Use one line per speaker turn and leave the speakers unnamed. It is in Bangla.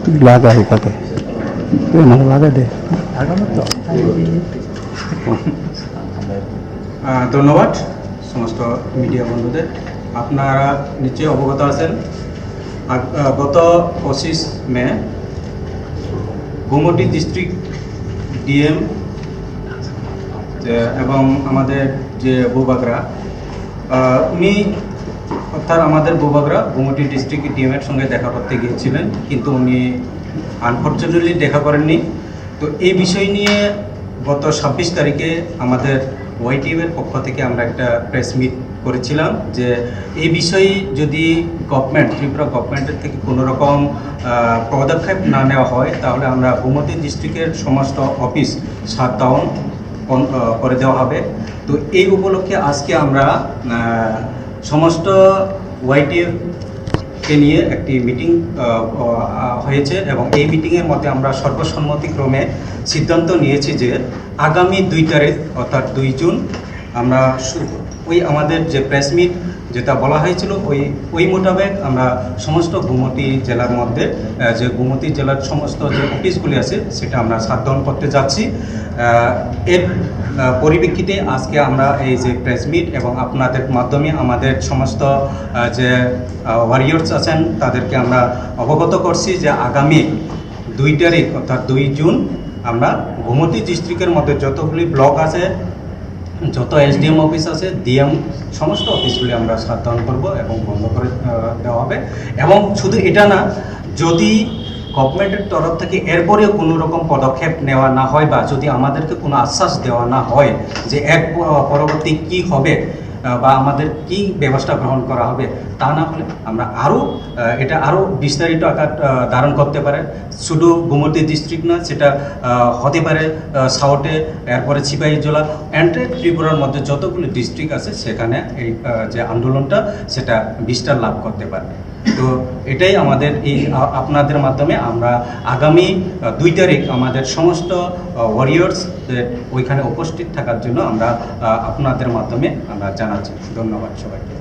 তুই লাগা এখানে মানে লাগা দে
ধন্যবাদ সমস্ত মিডিয়া বন্ধুদের। আপনারা নিশ্চয়ই অবগত আছেন গত 25 মে গুমটি ডিস্ট্রিক্ট ডিএম এবং আমাদের যে বুবাগরা উনি অর্থাৎ আমাদের বুবাগরা গুমটি ডিস্ট্রিক্ট ডিএমের সঙ্গে দেখা করতে গিয়েছিলেন, কিন্তু উনি আনফর্চুনেটলি দেখা করেননি। তো এই বিষয় নিয়ে গত 26 তারিখে আমাদের ওয়াইটিএমের পক্ষ থেকে আমরা একটা প্রেস মিট করেছিলাম যে এই বিষয়ে যদি ত্রিপুরা গভর্নমেন্টের থেকে কোনো রকম পদক্ষেপ না নেওয়া হয় তাহলে আমরা গুমতি ডিস্ট্রিক্টের সমস্ত অফিস শাটডাউন করে দেওয়া হবে। তো এই উপলক্ষে আজকে আমরা সমস্ত ওয়াইটিএফকে নিয়ে একটি মিটিং হয়েছে এবং এই মিটিংয়ের মধ্যে আমরা সর্বসম্মতিক্রমে সিদ্ধান্ত নিয়েছি যে আগামী 2 তারিখ অর্থাৎ 2 জুন আমরা ওই আমাদের যে প্রেস মিট যেটা বলা হয়েছিল ওই মোতাবেক আমরা সমস্ত গুমতি জেলার মধ্যে যে গুমতি জেলার সমস্ত যে অফিসগুলি আছে সেটা আমরা শাটডাউন করতে যাচ্ছি। এর পরিপ্রেক্ষিতে আজকে আমরা এই যে প্রেস মিট এবং আপনাদের মাধ্যমে আমাদের সমস্ত যে ওয়ারিয়র্স আছেন তাদেরকে আমরা অবগত করছি যে আগামী 2 তারিখ অর্থাৎ 2 জুন আমরা গুমতি ডিস্ট্রিক্টের মধ্যে যতগুলি ব্লক আছে, যত এসডিএম অফিস আছে, ডিএম সমস্ত অফিসগুলি আমরা শাটডাউন করব এবং বন্ধ করে দেওয়া হবে। এবং শুধু এটা না, যদি গভর্নমেন্টের তরফ থেকে এরপরেও কোনো রকম পদক্ষেপ নেওয়া না হয় বা যদি আমাদেরকে কোনো আশ্বাস দেওয়া না হয় যে পরবর্তী কি হবে বা আমাদের কি ব্যবস্থা গ্রহণ করা হবে, তা না হলে আমরা এটা আরও বিস্তারিত আকার ধারণ করতে পারে। শুধু গুমতি ডিস্ট্রিক্ট না, সেটা হতে পারে সাউথে, এরপরে সিপাহীজলা, এন্টায়ার ত্রিপুরার মধ্যে যতগুলো ডিস্ট্রিক্ট আছে সেখানে এই যে আন্দোলনটা সেটা বিস্তার লাভ করতে পারবে। তো এটাই আমাদের এই আপনাদের মাধ্যমে আমরা আগামী 2 তারিখ আমাদের সমস্ত ওয়ারিয়র্সদের ওইখানে উপস্থিত থাকার জন্য আমরা আপনাদের মাধ্যমে আমরা জানাচ্ছি। ধন্যবাদ সবাইকে।